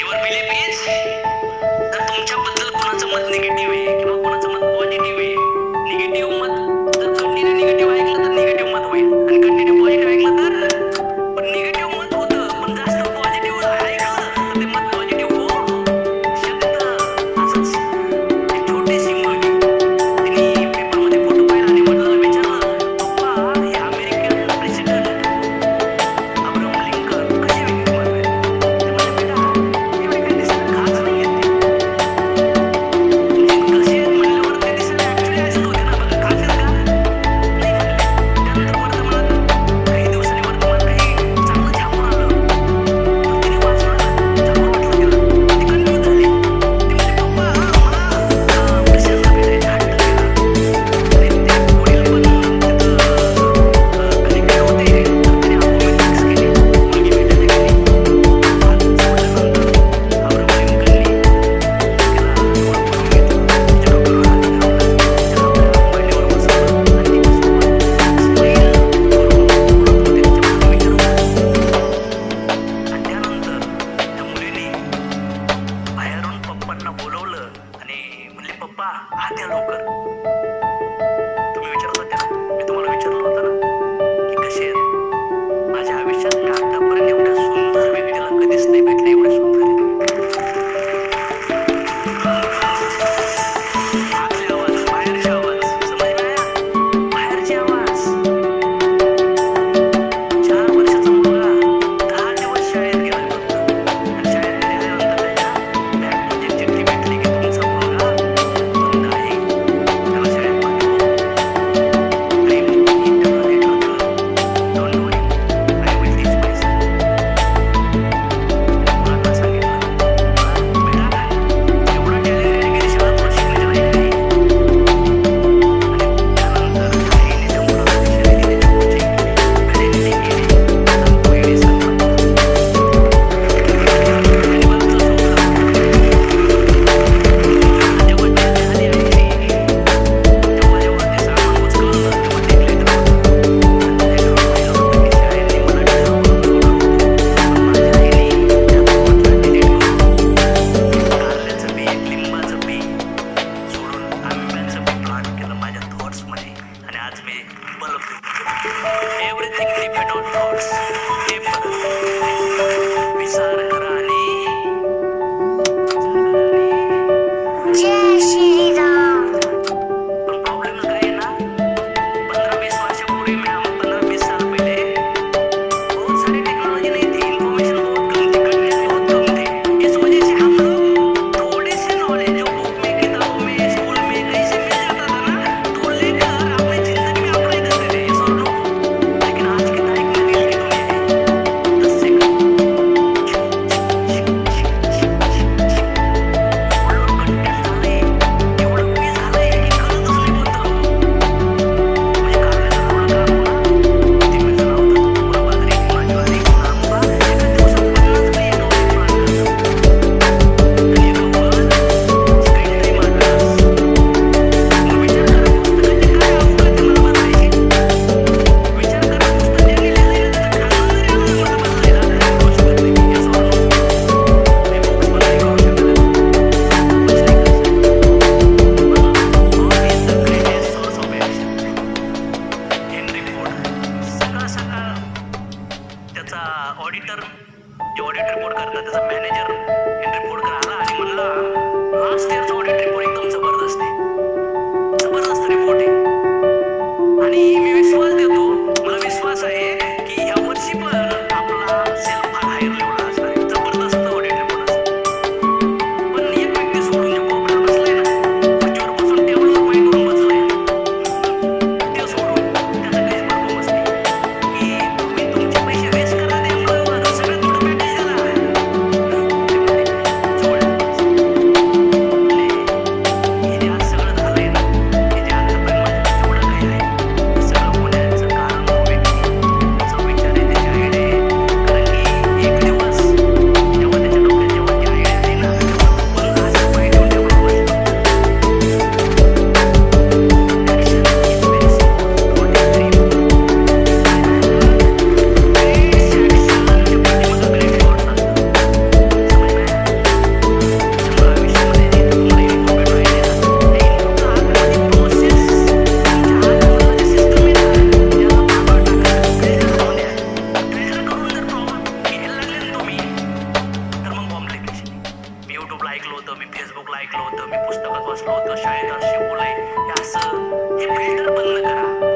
Your belief is, जर तुमच्याबद्दल कोणाचं मत निगेटिव्ह आहे किंवा कोणाचं मत पॉझिटिव्ह आहे, निगेटिव्ह मत जर कंटिन्यू निगेटिव्ह ऐकलं तर निगेटिव्ह मत होईल आणि कंटिन्यू पॉझिटिव्ह ऐकलं तर पण निगेटिव्ह मत होतं, पण जास्त पॉझिटिव्ह ऐकलं तर ते मत पॉझिटिव्ह होऊ शकतं. असंच एक छोटीशी मुलगी तिने पेपरमध्ये फोटो पाहिला आणि वडिलांना विचारलं, पप्पा हे अमेरिकन प्रेसिडेंट अब्राहम लिंकन कसे व्यक्तिमत्व आहे? ते म्हणाले, बेटा एवढे काही दिसायला खास नाही आहेत ते. म्हणजे कसे आहेत म्हणल्यावर ते दिसायला ऍक्च्युली असेच होते ना, बघा खास आहेत का? नाही म्हणले. त्यानंतर वर्तमानात काही दिवसांनी वर्तमान काही चांगलं छापून आलं. मग तिने वाचलं, चांगलं वाटलं तिला. ती कन्फ्यूज झाली. ती म्हणे, पप्पा मला कशाला भेटायचं हट्ट केला. आणि ते वडील पण तिथं कनेक्टेड होते, तर तिने अपॉइंटमेंट फिक्स केली. मुलगी भेटायला गेली. हात जोडल्यानंतर अब्राहम लिंकननी तिला जवळ बोलावून घेतलं. तिच्या डोक्यावर हात फिरवला. तिला आपल्या मांडीवर बसवलं आणि तिच्यासोबत स्माईल करून बोलत होते. तिच्याबद्दल विचारत होते. आणि त्यानंतर त्या मुलीने बाहेरून पप्पांना बोलवलं आणि म्हणली, पप्पा आत या लवकर. तुम्ही विचारत होते ना, मी तुम्हाला विचारलं होतं ना की कसे आहेत. माझ्या आयुष्यात मी आतापर्यंत एवढ्या सुंदर व्यक्तीला कधीच नाही भेटले, एवढे सुंदर आहेत. आतले आवाज, बाहेरचे आवाज, समज में आया? बाहेरचे आवाज. 4 वर्षाचा मुलगा 10 दिवस शाळेत गेला फक्त. आणि शाळेत गेल्यानंतर त्याच्या बॅगमध्ये एक चिठ्ठी भेटली की तुमचा मुलगा बंद आहे, त्याला शाळेत पाठवा. आणि मी त्याला लेटर दिलं, don't worry I will teach my son. मुलांना सांगितलं, बेटा एवढं टॅलेंट आहे की शाळा तुला शिकण्याच्या लायक नाही. आणि त्यानंतर आईने त्या मुलाला शाळेत घेण्याची कोचिंग केली, व्हॅलिडिटी केली, त्याचा पहिले सन्मान केला. आणि बाजूचा झोपला. माझ्या बड्डेच्या आधी आईने जेव्हा जेव्हा ते सामान उचललं तेव्हा ते एक लेटर होतं. आणि त्या लेटरवर पाहिलं होतं की शाळेने मला डिझर्व करून सोडलं होतं, पण माझ्या आईने त्यात म्हटलं डिलीट करून कारल्याचं बी, लिंबाचं बी सोडून आंब्याचं बी प्लांट केलं माझ्या थॉट्समध्ये. आणि आज मी बल्ब एव्हरीथिंग डिपेंड ऑन थॉट्स. हे विचार करा आणि जय श्रीराम. पण प्रॉब्लेम काय आहे ना, 15-20 वर्षापूर्वी 15-20 साल पहले बहुत सारी टेक्नोलॉजी नहीं थी, इन्फॉर्मेशन बहुत कम थी, कंटेंट बहुत कम थे. इस वजह से हम लोग थोड़े से नॉलेज जो बुक में, किताबों में, स्कूल में कहीं से मिल जाता था ना, तो लेकर अपनी जिंदगी में अप्लाई करते थे. yes or no? लेकिन आज की तारीख में रील की दुनिया है. 10 सेकंड एवढं कंटेंट झालंय, एवढं पे झालंय की कळतच नाही कोणतं. म्हणजे कारल्याचं झाड का पुन्हा किती मिरच्या लावतात, पुन्हा बाजरी, पुन्हा ज्वारी, पुन्हा आंबा. एका दिवसात 50 बी एका वर्षी प्लांट करतात. आणि एका वर स्क्रीन टाईम अभ्यास. मग विचार करा, पुस्तकाची काय अवकात आहे मला बदलायची. विचार करा, पुस्तक ज्यांनी लिहिलंय त्याचं खाजून जरी आलं ना मला बदलायला, तरी मी करू शकत नाही. yes or no? Me books पण नाही करू शकत. कुछ नहीं कर सकते. पण God is the greatest source of action. Henry Ford सकाळ सकाळ त्याचा ऑडिटर, जे ऑडिट रिपोर्ट करतात त्याचा मॅनेजर हेनरी फोर्डकर आला आणि म्हणला, लास्ट इयरचा ऑडिट रिपोर्ट एकदम जबरदस्त आहे, जबरदस्त रिपोर्ट आहे. आणि मी विश्वास देतो, मला विश्वास आहे की ह्या वर्षी पण आपला सेल फार हायर लेवलला असणार आहे. जबरदस्त ऑडिट रिपोर्ट असणार. पण एक व्यक्ती सोडून जे कोपऱ्यात बसलाय ना, खुर्चीवर बसून टेबलवर पाय करून बसलाय, ते सोडून त्याचा काहीच परफॉर्मन्स नाही. की तुम्ही तुमचे पैसे वेस्ट करा त्यामुळे सगळ्यात मोठं पॅकेज झाला. ते म्हणले, ऐकलं होतं, मी पुस्तकात वाचलं होतं, शाळेत आज शिकवलंय, हे असं हे फिल्टर बंद करा.